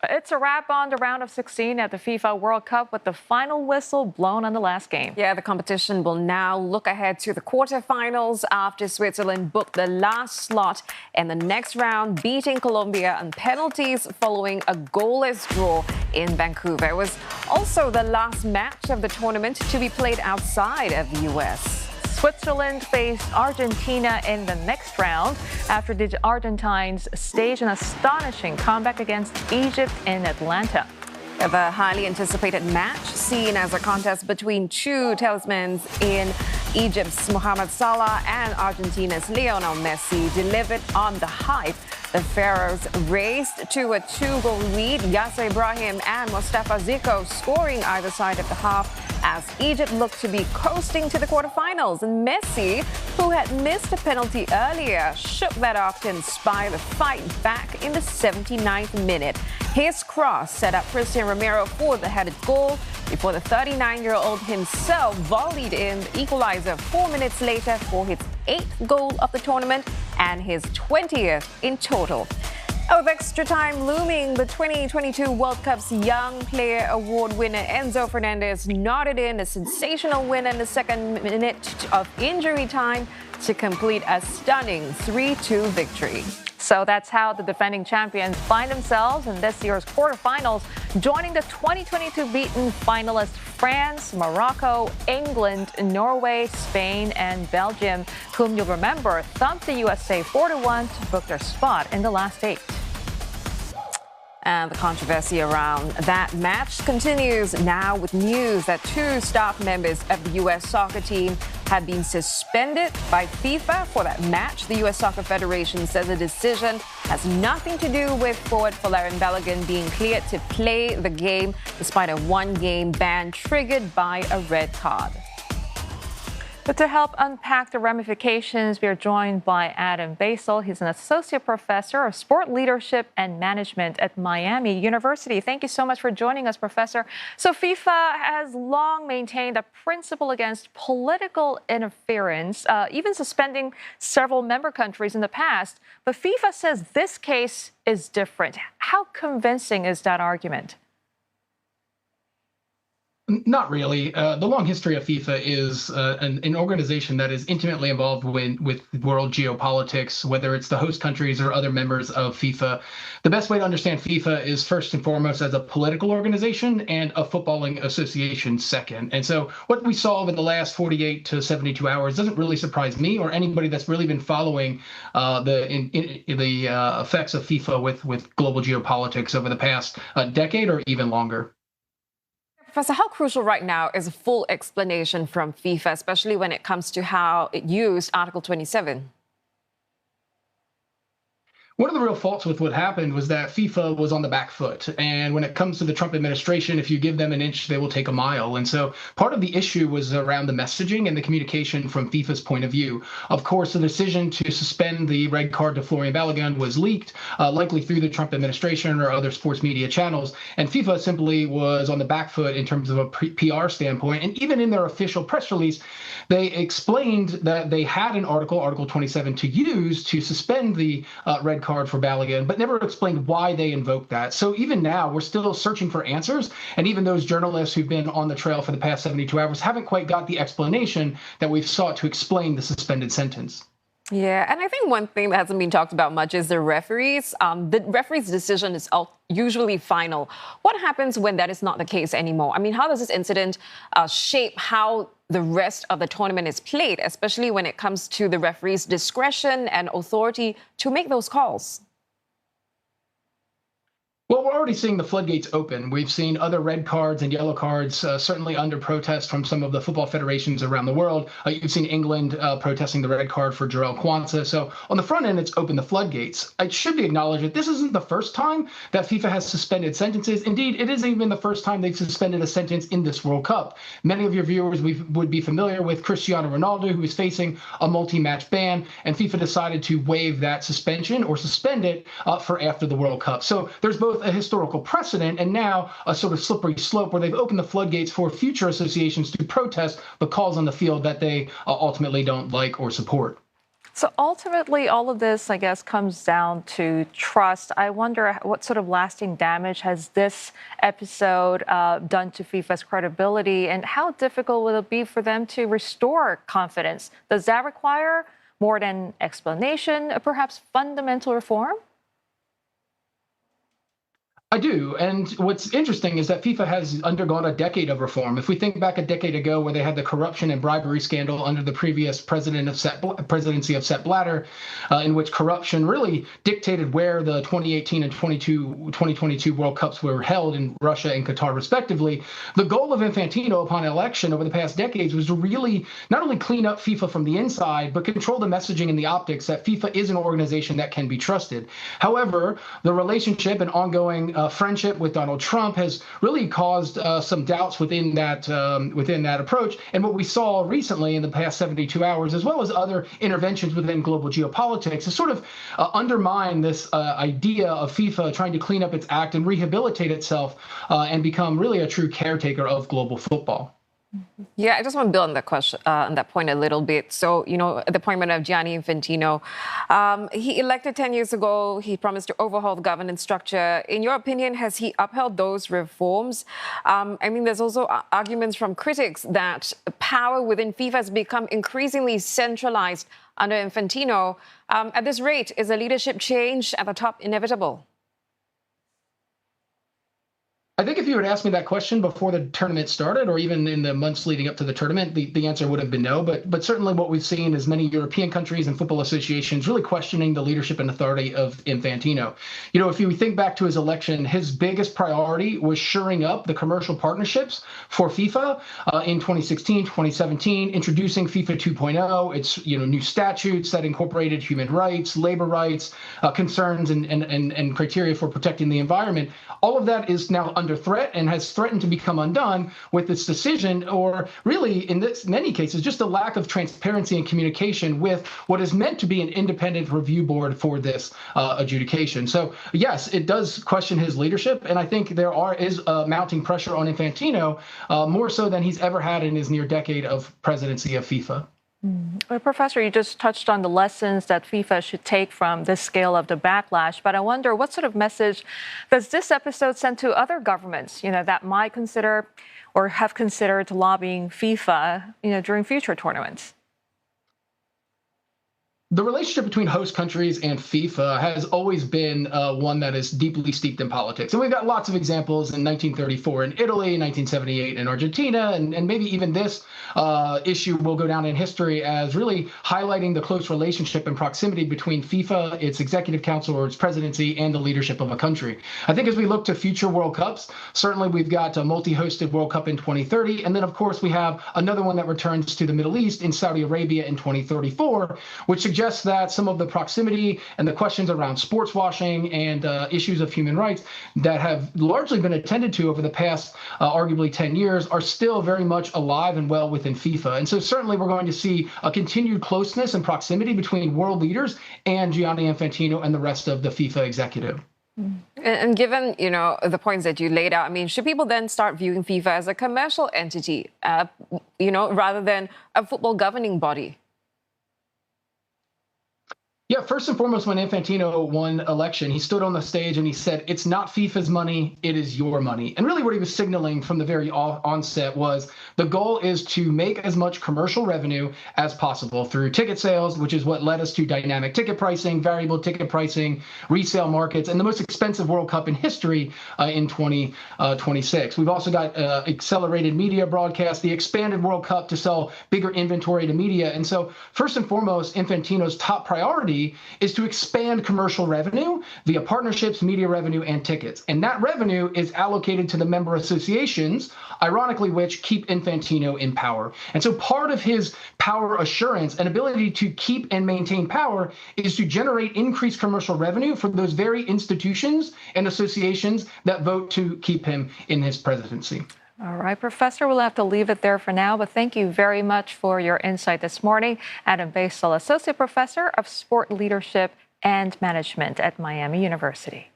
It's a wrap on the round of 16 at the FIFA World Cup with the final whistle blown on the last game. Yeah, the competition will now look ahead to the quarterfinals after Switzerland booked the last slot in the next round, beating Colombia on penalties following a goalless draw in Vancouver. It was also the last match of the tournament to be played outside of the U.S. Switzerland faced Argentina in the next round after the Argentines staged an astonishing comeback against Egypt in Atlanta. The highly anticipated match, seen as a contest between two talismans in Egypt's Mohamed Salah and Argentina's Lionel Messi, delivered on the hype. The Pharaohs raced to a 2-goal lead, Yasser Ibrahim and Mustafa Ziko scoring either side of the half as Egypt looked to be coasting to the quarterfinals. And Messi, who had missed a penalty earlier, shook that off to inspire the fight back in the 79th minute. His cross set up Christian Romero for the headed goal before the 39-year-old himself volleyed in the equalizer 4 minutes later for his 8th goal of the tournament and his 20th in total. With extra time looming, the 2022 World Cup's Young Player Award winner Enzo Fernandez nodded in a sensational win in the second minute of injury time to complete a stunning 3-2 victory. So that's how the defending champions find themselves in this year's quarterfinals, joining the 2022 beaten finalists France, Morocco, England, Norway, Spain, and Belgium, whom you'll remember thumped the USA 4-1 to book their spot in the last 8. And the controversy around that match continues now with news that 2 staff members of the U.S. soccer team have been suspended by FIFA for that match. The U.S. Soccer Federation says the decision has nothing to do with forward Folarin Balogun being cleared to play the game despite a 1-game ban triggered by a red card. But to help unpack the ramifications, we are joined by Adam Beissel. He's an associate professor of sport leadership and management at Miami University. Thank you so much for joining us, Professor. So FIFA has long maintained a principle against political interference, even suspending several member countries in the past. But FIFA says this case is different. How convincing is that argument? Not really. The long history of FIFA is an organization that is intimately involved with world geopolitics, whether it's the host countries or other members of FIFA. The best way to understand FIFA is first and foremost as a political organization and a footballing association second. And so what we saw over the last 48 to 72 hours doesn't really surprise me or anybody that's really been following the effects of FIFA with global geopolitics over the past decade or even longer. Professor, how crucial right now is a full explanation from FIFA, especially when it comes to how it used Article 27? One of the real faults with what happened was that FIFA was on the back foot. And when it comes to the Trump administration, if you give them an inch, they will take a mile. And so part of the issue was around the messaging and the communication from FIFA's point of view. Of course, the decision to suspend the red card to Folarin Balogun was leaked, likely through the Trump administration or other sports media channels. And FIFA simply was on the back foot in terms of a PR standpoint. And even in their official press release, they explained that they had an Article 27, to use to suspend the red card for Balogun, but never explained why they invoked that. So even now, we're still searching for answers. And even those journalists who've been on the trail for the past 72 hours haven't quite got the explanation that we've sought to explain the suspended sentence. Yeah, and I think one thing that hasn't been talked about much is the referees. The referee's decision is usually final. What happens when that is not the case anymore? I mean, how does this incident shape how the rest of the tournament is played, especially when it comes to the referee's discretion and authority to make those calls? Well, we're already seeing the floodgates open. We've seen other red cards and yellow cards, certainly under protest from some of the football federations around the world. You've seen England protesting the red card for Jarell Quansah. So on the front end, it's opened the floodgates. It should be acknowledged that this isn't the first time that FIFA has suspended sentences. Indeed, it isn't even the first time they've suspended a sentence in this World Cup. Many of your viewers would be familiar with Cristiano Ronaldo, who is facing a multi-match ban, and FIFA decided to waive that suspension or suspend it for after the World Cup. So there's both a historical precedent and now a sort of slippery slope where they've opened the floodgates for future associations to protest the calls on the field that they ultimately don't like or support. So ultimately, all of this, I guess, comes down to trust. I wonder what sort of lasting damage has this episode done to FIFA's credibility, and how difficult will it be for them to restore confidence? Does that require more than explanation, perhaps fundamental reform? I do. And what's interesting is that FIFA has undergone a decade of reform. If we think back a decade ago where they had the corruption and bribery scandal under the previous presidency of Sepp Blatter, in which corruption really dictated where the 2018 and 2022 World Cups were held in Russia and Qatar, respectively, the goal of Infantino upon election over the past decades was to really not only clean up FIFA from the inside, but control the messaging and the optics that FIFA is an organization that can be trusted. However, the relationship and ongoing friendship with Donald Trump has really caused some doubts within that approach. And what we saw recently in the past 72 hours, as well as other interventions within global geopolitics, is sort of undermine this idea of FIFA trying to clean up its act and rehabilitate itself and become really a true caretaker of global football. Yeah, I just want to build on that question, on that point a little bit. So, the appointment of Gianni Infantino, he elected 10 years ago. He promised to overhaul the governance structure. In your opinion, has he upheld those reforms? There's also arguments from critics that power within FIFA has become increasingly centralized under Infantino. At this rate, is a leadership change at the top inevitable? I think if you had asked me that question before the tournament started, or even in the months leading up to the tournament, the answer would have been no. But certainly what we've seen is many European countries and football associations really questioning the leadership and authority of Infantino. If you think back to his election, his biggest priority was shoring up the commercial partnerships for FIFA in 2016, 2017, introducing FIFA 2.0. It's new statutes that incorporated human rights, labor rights, concerns and criteria for protecting the environment. All of that is now under threat and has threatened to become undone with this decision, or really in many cases, just a lack of transparency and communication with what is meant to be an independent review board for this adjudication. So yes, it does question his leadership, and I think there is mounting pressure on Infantino, more so than he's ever had in his near decade of presidency of FIFA. Well, Professor, you just touched on the lessons that FIFA should take from this scale of the backlash, but I wonder what sort of message does this episode send to other governments, that might consider or have considered lobbying FIFA, during future tournaments? The relationship between host countries and FIFA has always been one that is deeply steeped in politics. And we've got lots of examples in 1934 in Italy, 1978 in Argentina, and maybe even this issue will go down in history as really highlighting the close relationship and proximity between FIFA, its executive council or its presidency, and the leadership of a country. I think as we look to future World Cups, certainly we've got a multi-hosted World Cup in 2030. And then, of course, we have another one that returns to the Middle East in Saudi Arabia in 2034, which suggests that some of the proximity and the questions around sports washing and issues of human rights that have largely been attended to over the past arguably 10 years are still very much alive and well within FIFA. And so certainly we're going to see a continued closeness and proximity between world leaders and Gianni Infantino and the rest of the FIFA executive. And given, the points that you laid out, should people then start viewing FIFA as a commercial entity, rather than a football governing body? Yeah, first and foremost, when Infantino won election, he stood on the stage and he said, it's not FIFA's money, it is your money. And really what he was signaling from the very onset was the goal is to make as much commercial revenue as possible through ticket sales, which is what led us to dynamic ticket pricing, variable ticket pricing, resale markets, and the most expensive World Cup in history in 2026. We've also got accelerated media broadcast, the expanded World Cup to sell bigger inventory to media. And so first and foremost, Infantino's top priority is to expand commercial revenue via partnerships, media revenue, and tickets. And that revenue is allocated to the member associations, ironically, which keep Infantino in power. And so part of his power assurance and ability to keep and maintain power is to generate increased commercial revenue for those very institutions and associations that vote to keep him in his presidency. All right, Professor, we'll have to leave it there for now, but thank you very much for your insight this morning. Adam Beissel, Associate Professor of Sport Leadership and Management at Miami University.